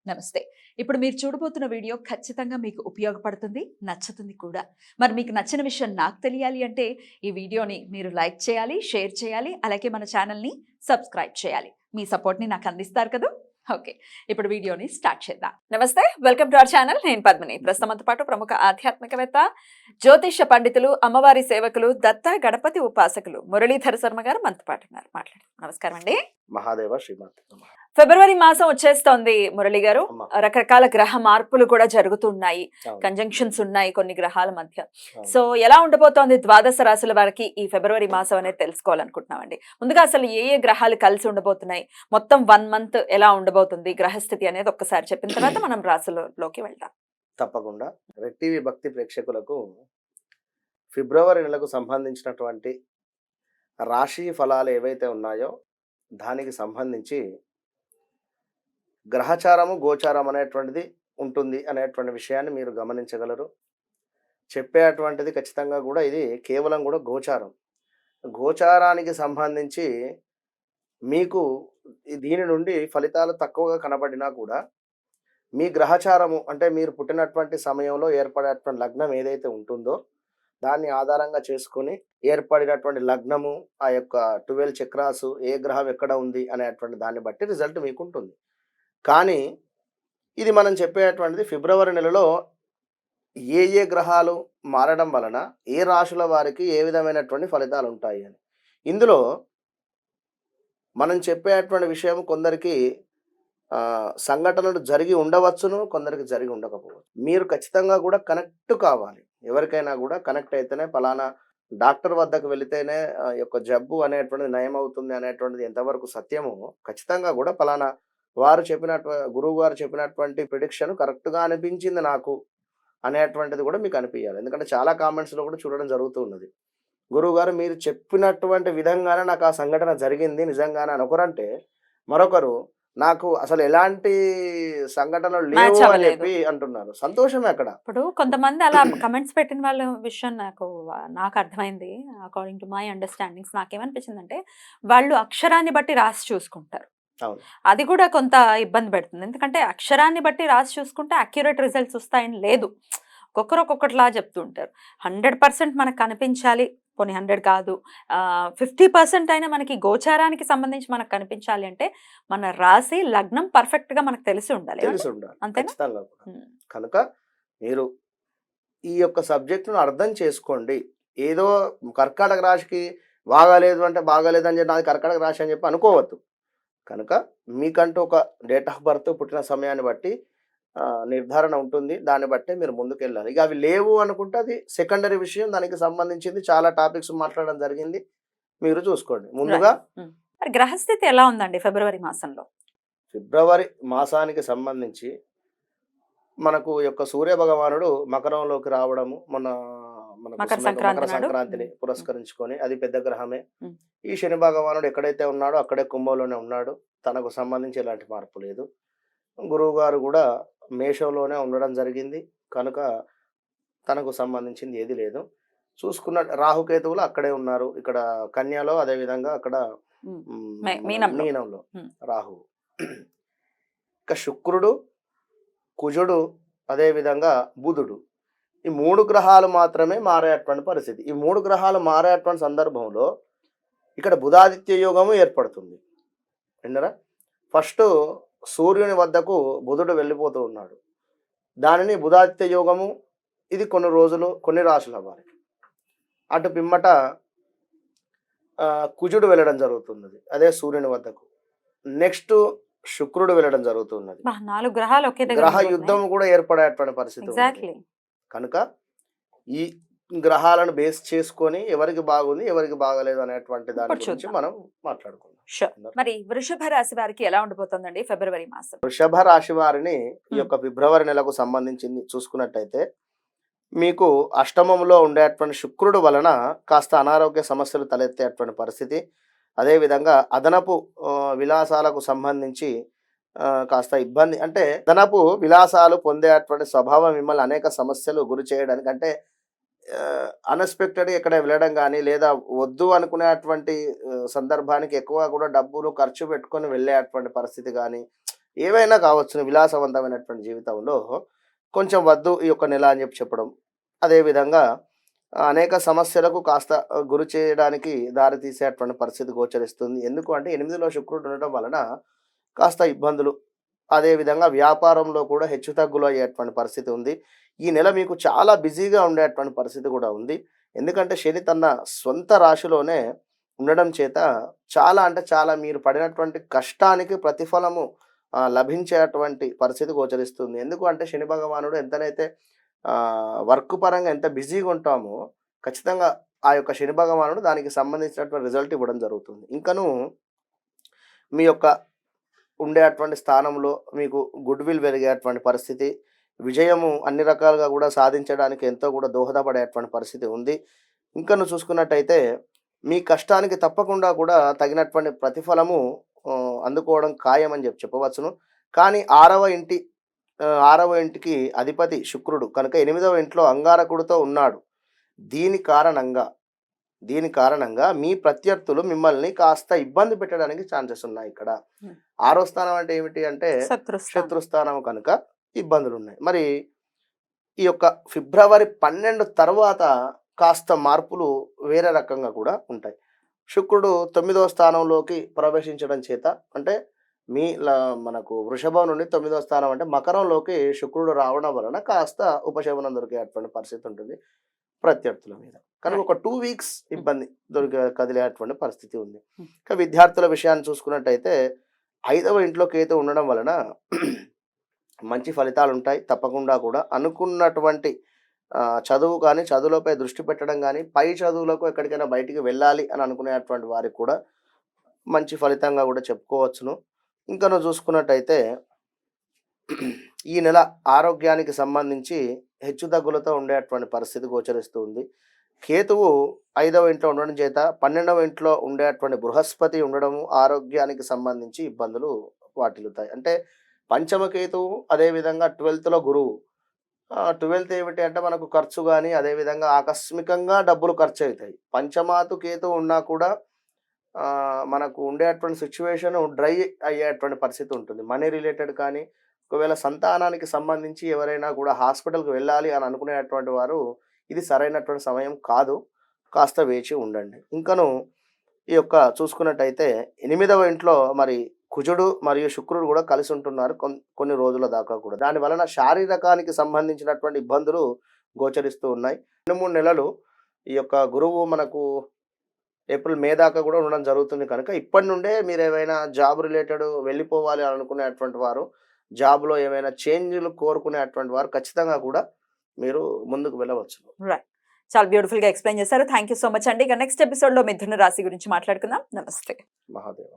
నమస్తే. ఇప్పుడు మీరు చూడబోతున్న వీడియో ఖచ్చితంగా మీకు ఉపయోగపడుతుంది, నచ్చుతుంది కూడా. మరి మీకు నచ్చిన విషయం నాకు తెలియాలి అంటే ఈ వీడియోని మీరు లైక్ చేయాలి, షేర్ చేయాలి, అలాగే మన ఛానల్‌ని సబ్స్క్రైబ్ చేయాలి. మీ సపోర్ట్‌ని నాకు అందిస్తారు కదూ! ఓకే. ఇప్పుడు వీడియోని స్టార్ట్ చేద్దాం. నమస్తే. Welcome to our channel. నేను పద్మిని. ప్రస్తుతంతో పాటు ప్రముఖ ఆధ్యాత్మికవేత్త, జ్యోతిష్య పండితులు, అమ్మవారి సేవకులు, దత్త గణపతి ఉపాసకులు మురళీధర శర్మ గారు మనతో పాటు ఉన్నారు. మాట్లాడండి. నమస్కారం అండి. మహాదేవ శ్రీమాత ఫిబ్రవరి మాసం వచ్చేస్తోంది మురళి గారు. అమ్మ. రకరకాల గ్రహ మార్పులు కూడా జరుగుతున్నాయి, అవును. కంజంక్షన్స్ ఉన్నాయి కొన్ని గ్రహాల మధ్య. అవును. సో ఎలా ఉండబోతోంది ద్వాదశ రాశుల వారికి ఈ ఫిబ్రవరి మాసం అనేది తెలుసుకోవాలనుకుంటున్నామండి. ముందుగా అసలు ఏ ఏ గ్రహాలు కలిసి ఉండబోతున్నాయి, మొత్తం 1 మంత్ ఎలా ఉండబోతుంది గ్రహస్థితి అనేది ఒక్కసారి చెప్పిన తర్వాత మనం రాశులలోకి వెళ్దాం. తప్పకుండా రెడ్ టీవీ భక్తి ప్రేక్షకులకు ఫిబ్రవరి నెలకు సంబంధించినటువంటి రాశి ఫలాలు ఏవైతే ఉన్నాయో దానికి సంబంధించి గ్రహచారము గోచారం అనేటువంటిది ఉంటుంది అనేటువంటి విషయాన్ని మీరు గమనించగలరు. చెప్పేటువంటిది ఖచ్చితంగా కూడా ఇది కేవలం కూడా గోచారం. గోచారానికి సంబంధించి మీకు దీని నుండి ఫలితాలు తక్కువగా కనబడినా కూడా మీ గ్రహచారము అంటే మీరు పుట్టినటువంటి సమయంలో ఏర్పడేటువంటి లగ్నం ఏదైతే ఉంటుందో దాన్ని ఆధారంగా చేసుకొని ఏర్పడినటువంటి లగ్నము, ఆ యొక్క 12 చక్రాసు, ఏ గ్రహం ఎక్కడ ఉంది అనేటువంటి దాన్ని బట్టి రిజల్ట్ మీకు ఉంటుంది. కానీ ఇది మనం చెప్పేటువంటిది ఫిబ్రవరి నెలలో ఏ ఏ గ్రహాలు మారడం వలన ఏ రాశుల వారికి ఏ విధమైనటువంటి ఫలితాలు ఉంటాయి అని. ఇందులో మనం చెప్పేటువంటి విషయం కొందరికి సంఘటనలు జరిగి ఉండవచ్చును, కొందరికి జరిగి ఉండకపోవచ్చు. మీరు ఖచ్చితంగా కూడా కనెక్ట్ కావాలి. ఎవరికైనా కూడా కనెక్ట్ అయితేనే ఫలానా డాక్టర్ వద్దకు వెళితేనే యొక్క జబ్బు అనేటువంటిది నయం అవుతుంది అనేటువంటిది ఎంతవరకు సత్యమో ఖచ్చితంగా కూడా ఫలానా వారు గురువు గారు చెప్పినటువంటి ప్రిడిక్షన్ కరెక్ట్గా అనిపించింది నాకు అనేటువంటిది కూడా మీకు అనిపించాలి. ఎందుకంటే చాలా కామెంట్స్లో కూడా చూడడం జరుగుతూ ఉన్నది. గురువు గారు మీరు చెప్పినటువంటి విధంగానే నాకు ఆ సంఘటన జరిగింది నిజంగానే అని ఒకరంటే, మరొకరు నాకు అసలు ఎలాంటి సంఘటనలు మ్యాచ్ లేవు అని అవ్వలేదు. చెప్పి అంటున్నారు. సంతోషమే అక్కడ. ఇప్పుడు కొంతమంది అలా కమెంట్స్ పెట్టిన వాళ్ళ విషయం నాకు అర్థమైంది. అకార్డింగ్ టు మై అండర్‌స్టాండింగ్స్ నాకేమనిపించిందంటే, వాళ్ళు అక్షరాన్ని బట్టి రాసి చూసుకుంటారు. అవును. అది కూడా కొంత ఇబ్బంది పెడుతుంది. ఎందుకంటే అక్షరాన్ని బట్టి రాసి చూసుకుంటే అక్యురేట్ రిజల్ట్స్ వస్తాయని లేదు. ఒక్కొక్కరు ఒక్కొక్కటిలా చెప్తూ ఉంటారు. 100% మనకు కనిపించాలి, పోనీ 100 కాదు, 50% అయినా మనకి గోచారానికి సంబంధించి మనకు కనిపించాలి అంటే మన రాశి, లగ్నం పర్ఫెక్ట్‌గా మనకు తెలిసి ఉండాలి. తెలిసి ఏమండి? ఉండాలి అంతేనా? ఖచ్చితంగా కూడా. హ్మ్. కనుక మీరు ఈ యొక్క సబ్జెక్టును అర్థం చేసుకోండి. ఏదో కర్కాటక రాశికి బాగాలేదు అంటే బాగాలేదు అని చెప్పి నాది కర్కాటక రాశి అని చెప్పి అనుకోవద్దు. కనుక మీకంటూ ఒక డేట్ ఆఫ్ బర్త్, పుట్టిన సమయాన్ని బట్టి నిర్ధారణ ఉంటుంది. దాన్ని బట్టే మీరు ముందుకెళ్ళాలి. ఇక అవి లేవు అనుకుంటే అది సెకండరీ విషయం. దానికి సంబంధించింది చాలా టాపిక్స్ మాట్లాడడం జరిగింది. మీరు చూసుకోండి. ముందుగా హ్మ్. మరి గ్రహస్థితి ఎలా ఉందండి ఫిబ్రవరి మాసంలో? ఫిబ్రవరి మాసానికి సంబంధించి మనకు యొక్క సూర్య భగవానుడు మకరంలోకి రావడము మనకు మకర మకర సంక్రాంతి నాడు. సంక్రాంతిని హ్మ్. పురస్కరించుకొని అది పెద్ద గ్రహమే. హ్మ్. ఈ శని భగవానుడు ఎక్కడైతే ఉన్నాడో అక్కడే కుంభంలోనే ఉన్నాడు. తనకు సంబంధించి ఎలాంటి మార్పు లేదు. గురువు గారు కూడా మేషంలోనే ఉండడం జరిగింది. కనుక తనకు సంబంధించింది ఏది లేదు. చూసుకున్న రాహుకేతువులు అక్కడే ఉన్నారు. ఇక్కడ కన్యలో, అదేవిధంగా అక్కడ హ్మ్. మన మీనంలో. మీనంలో హ్మ్. రాహువు. ఇక శుక్రుడు, కుజుడు, అదేవిధంగా బుధుడు, ఈ 3 గ్రహాలు మాత్రమే మారేటువంటి పరిస్థితి. ఈ 3 గ్రహాలు మారేటువంటి సందర్భంలో ఇక్కడ బుధాదిత్య యోగము ఏర్పడుతుంది. విన్నరా? ఫస్ట్ సూర్యుని వద్దకు బుధుడు వెళ్ళిపోతూ ఉన్నాడు. దానిని బుధాదిత్య యోగము. ఇది కొన్ని రోజులు కొన్ని రాశుల వారికి. అటు పిమ్మట కుజుడు వెళ్ళడం జరుగుతున్నది, అదే సూర్యుని వద్దకు. నెక్స్ట్ శుక్రుడు వెళ్ళడం జరుగుతున్నది. 4 గ్రహాలు ఒకే దగ్గర గ్రహ ఉండిపోతున్నాయి. యుద్ధం కూడా ఏర్పడేటువంటి పరిస్థితి ఉన్నది. ఎగ్జాక్ట్లీ. కనుక ఈ గ్రహాలను బేస్ చేసుకొని ఎవరికి బాగుంది, ఎవరికి బాగలేదు అనేటువంటి దాని ఇప్పుడు గురించి చూద్దాం. మనం మాట్లాడుకుందాం. షూర్. మరి వృషభ రాశి వారికి ఎలా ఉండబోతోందండి ఫిబ్రవరి మాసం? వృషభ రాశి వారిని ఈ యొక్క ఫిబ్రవరి నెలకు సంబంధించింది చూసుకున్నట్టయితే మీకు అష్టమంలో ఉండేటువంటి శుక్రుడు వలన కాస్త అనారోగ్య సమస్యలు తలెత్తేటువంటి పరిస్థితి. అదేవిధంగా అదనపు విలాసాలకు సంబంధించి కాస్త ఇబ్బంది, అంటే అదనపు విలాసాలు పొందేటువంటి స్వభావం మిమ్మల్ని అనేక సమస్యలు గురి చేయడానికి, అంటే అన్ఎక్స్పెక్టెడ్గా ఎక్కడ వెళ్ళడం కానీ, లేదా వద్దు అనుకునేటువంటి సందర్భానికి ఎక్కువ కూడా డబ్బులు ఖర్చు పెట్టుకొని వెళ్ళేటువంటి పరిస్థితి కానీ, ఏవైనా కావచ్చును విలాసవంతమైనటువంటి జీవితంలో కొంచెం వద్దు ఈ యొక్క నెల అని చెప్పడం. అదేవిధంగా అనేక సమస్యలకు కాస్త గురి చేయడానికి దారి తీసేటువంటి పరిస్థితి గోచరిస్తుంది. ఎందుకు అంటే 8లో శుక్రుడు ఉండటం వలన కాస్త ఇబ్బందులు, అదేవిధంగా వ్యాపారంలో కూడా హెచ్చుతగ్గులు అయ్యేటువంటి పరిస్థితి ఉంది. ఈ నెల మీకు చాలా బిజీగా ఉండేటువంటి పరిస్థితి కూడా ఉంది. ఎందుకంటే శని తన సొంత రాశిలోనే ఉండడం చేత చాలా అంటే చాలా మీరు పడినటువంటి కష్టానికి ప్రతిఫలము లభించేటువంటి పరిస్థితి గోచరిస్తుంది. ఎందుకు అంటే శని భగవానుడు ఎంతనైతే వర్క్ పరంగా ఎంత బిజీగా ఉంటామో ఖచ్చితంగా ఆ యొక్క శని భగవానుడు దానికి సంబంధించినటువంటి రిజల్ట్ ఇవ్వడం జరుగుతుంది. ఇంకను మీ యొక్క ఉండేటువంటి స్థానంలో మీకు గుడ్ విల్ పెరిగేటువంటి పరిస్థితి, విజయము అన్ని రకాలుగా కూడా సాధించడానికి ఎంతో కూడా దోహదపడేటువంటి పరిస్థితి ఉంది. ఇంకను చూసుకున్నట్టయితే మీ కష్టానికి తప్పకుండా కూడా తగినటువంటి ప్రతిఫలము అందుకోవడం ఖాయమని చెప్పవచ్చును. కానీ 6వ ఇంటికి అధిపతి శుక్రుడు కనుక 8వ ఇంట్లో అంగారకుడితో ఉన్నాడు. దీని కారణంగా మీ ప్రత్యర్థులు మిమ్మల్ని కాస్త ఇబ్బంది పెట్టడానికి ఛాన్సెస్ ఉన్నాయి. ఇక్కడ 6వ స్థానం అంటే ఏమిటి అంటే శత్రుస్థానం కనుక ఇబ్బందులు ఉన్నాయి. మరి ఈ యొక్క ఫిబ్రవరి 12 తర్వాత కాస్త మార్పులు వేరే రకంగా కూడా ఉంటాయి. శుక్రుడు 9వ స్థానంలోకి ప్రవేశించడం చేత అంటే మనకు వృషభం నుండి 9వ స్థానం అంటే మకరంలోకి శుక్రుడు రావడం వలన కాస్త ఉపశమనం దొరికేటువంటి పరిస్థితి ఉంటుంది ప్రత్యర్థుల మీద. కనుక ఒక 2 వీక్స్ ఇబ్బంది కదిలేటువంటి పరిస్థితి ఉంది. ఇంకా విద్యార్థుల విషయాన్ని చూసుకున్నట్టయితే 5వ ఇంట్లో కేతు ఉండడం వలన మంచి ఫలితాలు ఉంటాయి. తప్పకుండా కూడా అనుకున్నటువంటి చదువు కానీ చదువులపై దృష్టి పెట్టడం కానీ పై చదువులకు ఎక్కడికైనా బయటికి వెళ్ళాలి అని అనుకునేటువంటి వారికి కూడా మంచి ఫలితంగా కూడా చెప్పుకోవచ్చును. ఇంకా నువ్వు చూసుకున్నట్టయితే ఈ నెల ఆరోగ్యానికి సంబంధించి హెచ్చుతగ్గులతో ఉండేటువంటి పరిస్థితి గోచరిస్తుంది. కేతువు 5వ ఇంట్లో ఉండడం చేత 12వ ఇంట్లో ఉండేటువంటి బృహస్పతి ఉండడము ఆరోగ్యానికి సంబంధించి ఇబ్బందులు వాటిల్లుతాయి. అంటే పంచమ కేతువు, అదేవిధంగా 12th గురువు. 12th ఏమిటి అంటే మనకు ఖర్చు కానీ అదేవిధంగా ఆకస్మికంగా డబ్బులు ఖర్చు అవుతాయి. పంచమాతు కేతువు ఉన్నా కూడా మనకు ఉండేటువంటి సిచ్యువేషన్ డ్రై అయ్యేటువంటి పరిస్థితి ఉంటుంది. మనీ రిలేటెడ్ కానీ ఒకవేళ సంతానానికి సంబంధించి ఎవరైనా కూడా హాస్పిటల్కి వెళ్ళాలి అని అనుకునేటువంటి వారు ఇది సరైనటువంటి సమయం కాదు, కాస్త వేచి ఉండండి. ఇంకను ఈ యొక్క చూసుకున్నట్టయితే 8వ ఇంట్లో మరి కుజుడు మరియు శుక్రుడు కూడా కలిసి ఉంటున్నారు కొన్ని రోజుల దాకా కూడా. దాని వలన శారీరకానికి సంబంధించినటువంటి ఇబ్బందులు గోచరిస్తూ ఉన్నాయి. 2-3 నెలలు ఈ యొక్క గురువు మనకు ఏప్రిల్ మే దాకా కూడా ఉండడం జరుగుతుంది. కనుక ఇప్పటి నుండే మీరు ఏమైనా జాబ్ రిలేటెడ్ వెళ్ళిపోవాలి అని అనుకునేటువంటి వారు, జాబ్లో ఏమైనా చేంజ్లు కోరుకునేటువంటి వారు ఖచ్చితంగా కూడా మీరు ముందుకు వెళ్ళవచ్చు. రైట్, చాలా బ్యూటిఫుల్ గా ఎక్స్ప్లెయిన్ చేశారు. థ్యాంక్ యూ సో మచ్ అండి. ఇక నెక్స్ట్ ఎపిసోడ్ లో మిథున రాశి గురించి మాట్లాడుకుందాం. నమస్తే. మహాదేవ.